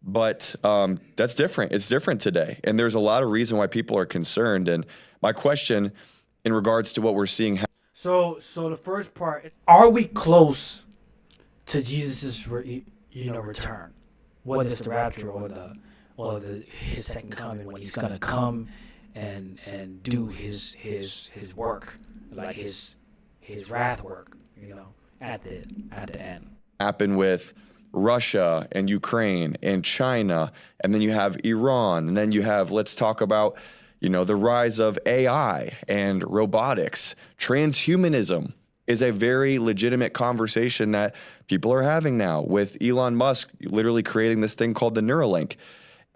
But that's different. It's different today. And there's a lot of reason why people are concerned. And my question in regards to what we're seeing. So the first part is, are we close to Jesus' return? Whether it's the rapture or his second coming, when he's gonna come and do his work, like his wrath work, at the end. Happen with Russia and Ukraine and China, and then you have Iran, and then you have, let's talk about, the rise of AI and robotics. Transhumanism is a very legitimate conversation that people are having now, with Elon Musk literally creating this thing called the Neuralink.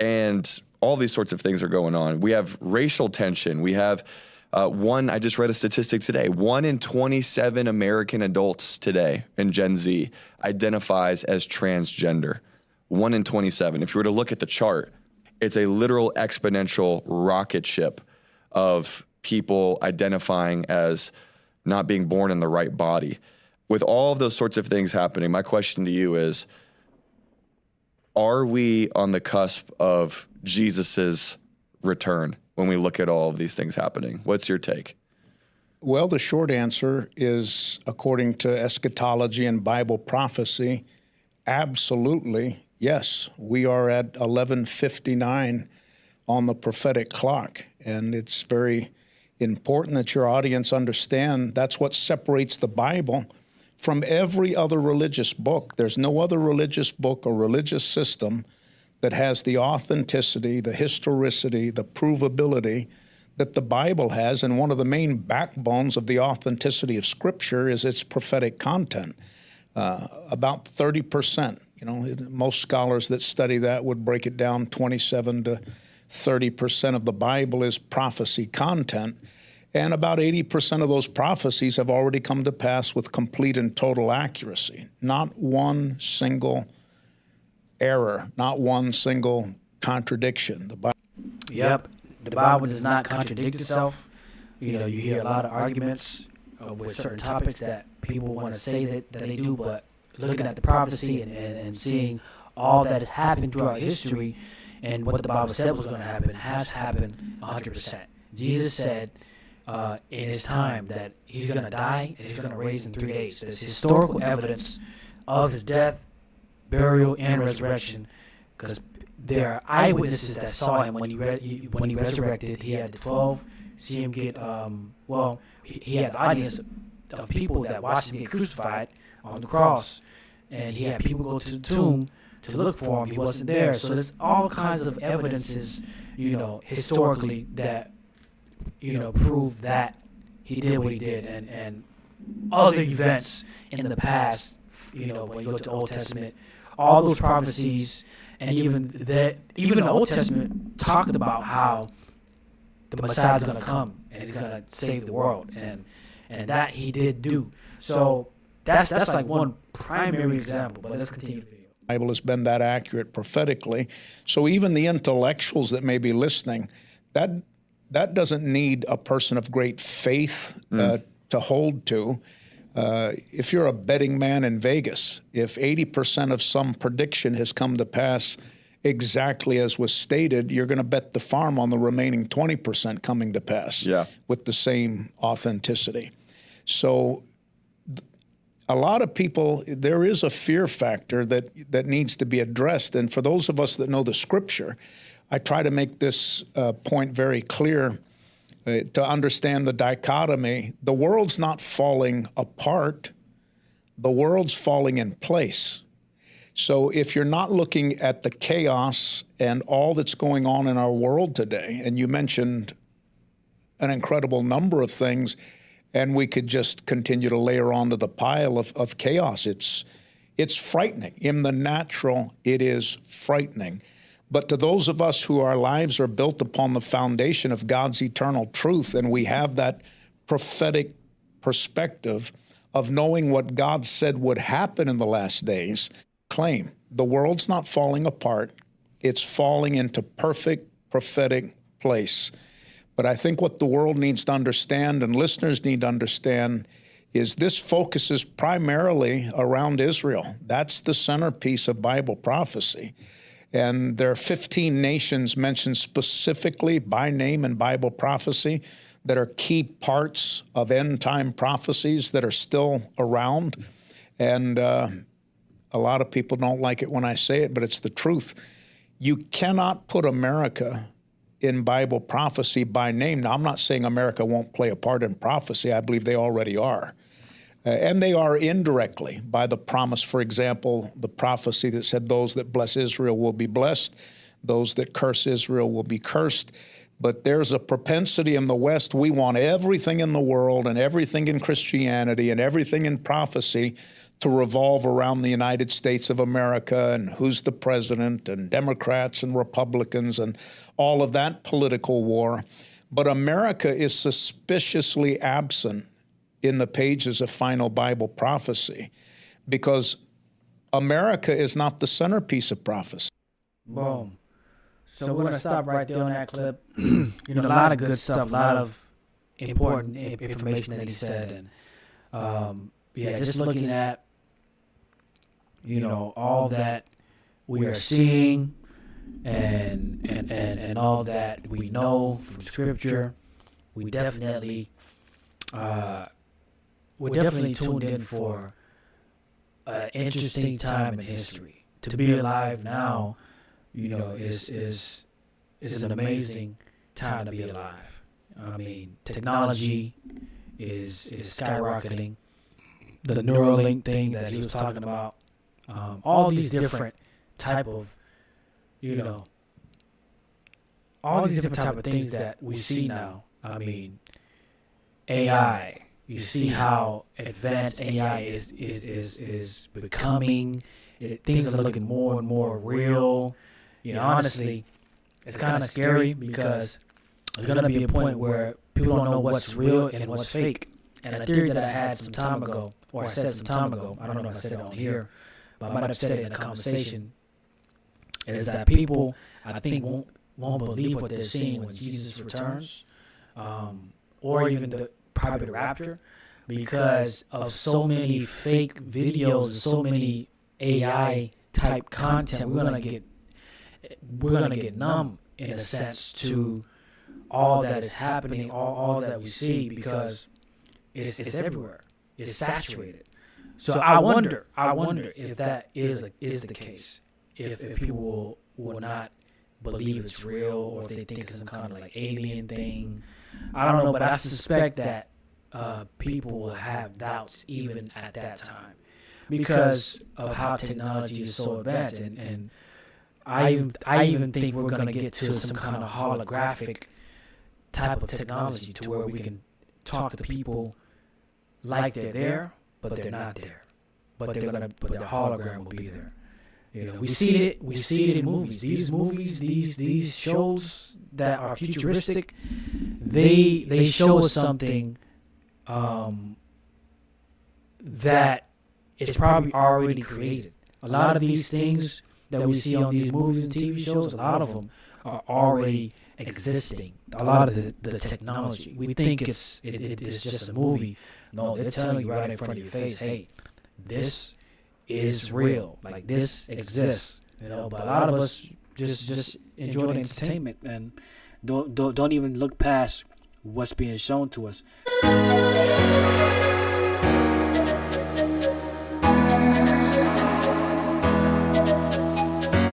And all these sorts of things are going on. We have racial tension. We have I just read a statistic today, 1 in 27 American adults today in Gen Z identifies as transgender. 1 in 27. If you were to look at the chart, it's a literal exponential rocket ship of people identifying as not being born in the right body. With all of those sorts of things happening, my question to you is, are we on the cusp of Jesus's return when we look at all of these things happening? What's your take? Well, the short answer is, according to eschatology and Bible prophecy, absolutely, yes. We are at 11:59 on the prophetic clock, and it's very important that your audience understand that's what separates the Bible from every other religious book. There's no other religious book or religious system that has the authenticity, the historicity, the provability that the Bible has. And one of the main backbones of the authenticity of Scripture is its prophetic content. About 30%, most scholars that study that would break it down, 27 to 30% of the Bible is prophecy content. And about 80% of those prophecies have already come to pass with complete and total accuracy. Not one single error, not one single contradiction. Yep, the Bible does not contradict itself. You hear a lot of arguments with certain topics that people want to say that they do, but looking at the prophecy and seeing all that has happened throughout history and what the Bible said was going to happen has happened 100%. Jesus said in his time that he's going to die and he's going to raise in 3 days. There's historical evidence of his death, burial, and resurrection, because there are eyewitnesses that saw him when he resurrected. He had the 12 see him get he had the audience of people that watched him get crucified on the cross, and he had people go to the tomb to look for him. He wasn't there. So there's all kinds of evidences, historically, that prove that he did what he did, and other events in the past, when you look to the Old Testament, all those prophecies, and even the Old Testament talked about how the Messiah is going to come and he's going to save the world, and that he did do. So that's like one primary example. But let's continue the video. The Bible has been that accurate prophetically. So even the intellectuals that may be listening, that doesn't need a person of great faith to hold to. If you're a betting man in Vegas, if 80% of some prediction has come to pass exactly as was stated, you're going to bet the farm on the remaining 20% coming to pass with the same authenticity. So a lot of people, there is a fear factor that needs to be addressed. And for those of us that know the Scripture, I try to make this point very clear to understand the dichotomy. The world's not falling apart. The world's falling in place. So if you're not looking at the chaos and all that's going on in our world today, and you mentioned an incredible number of things, and we could just continue to layer onto the pile of chaos. It's frightening. In the natural, it is frightening. But to those of us who our lives are built upon the foundation of God's eternal truth, and we have that prophetic perspective of knowing what God said would happen in the last days, claim the world's not falling apart. It's falling into perfect prophetic place. But I think what the world needs to understand, and listeners need to understand, is this focuses primarily around Israel. That's the centerpiece of Bible prophecy. And there are 15 nations mentioned specifically by name in Bible prophecy that are key parts of end time prophecies that are still around. And a lot of people don't like it when I say it, but it's the truth. You cannot put America in Bible prophecy by name. Now, I'm not saying America won't play a part in prophecy. I believe they already are. And they are indirectly by the promise. For example, the prophecy that said those that bless Israel will be blessed, those that curse Israel will be cursed. But there's a propensity in the West. We want everything in the world and everything in Christianity and everything in prophecy to revolve around the United States of America and who's the president and Democrats and Republicans and all of that political war. But America is suspiciously absent in the pages of final Bible prophecy because America is not the centerpiece of prophecy. Boom. So we're going to stop right there on that clip. You know, a lot of good stuff, a lot of important information that he said. And yeah, just looking at, you know, all that we are seeing and all that we know from Scripture, we're definitely tuned in for an interesting time in history. To be alive now, you know, is an amazing time to be alive. I mean, technology is skyrocketing. The Neuralink thing that he was talking about, all these different type of, you know, all these different type of things that we see now. I mean, AI. You see how advanced AI is becoming. Things are looking more and more real. You know, honestly, it's kind of scary because there's going to be a point where people don't know what's real and what's fake. And a theory that I had some time ago, or I said some time ago, I don't know if I said it on here, but I might have said it in a conversation, is that people, I think, won't believe what they're seeing when Jesus returns, or even probably the rapture, because of so many fake videos, so many AI type content. We're gonna get numb in a sense to all that is happening, all that we see, because it's everywhere. It's saturated. So I wonder if that is the case. If people will not believe it's real, or if they think it's some kind of like alien thing. I don't know, but I suspect that people will have doubts even at that time because of how technology is so advanced. And I even think we're going to get to some kind of holographic type of technology to where we can talk to people like they're there, but they're not there. But the hologram will be there. You know, we see it in movies. These shows that are futuristic, they show us something that is probably already created. A lot of these things that we see on these movies and TV shows, a lot of them are already existing. A lot of the technology. We think it's just a movie. No, they're telling you right in front of your face, hey, this is real. Like, this exists. You know, but a lot of us just enjoy the entertainment and don't even look past what's being shown to us.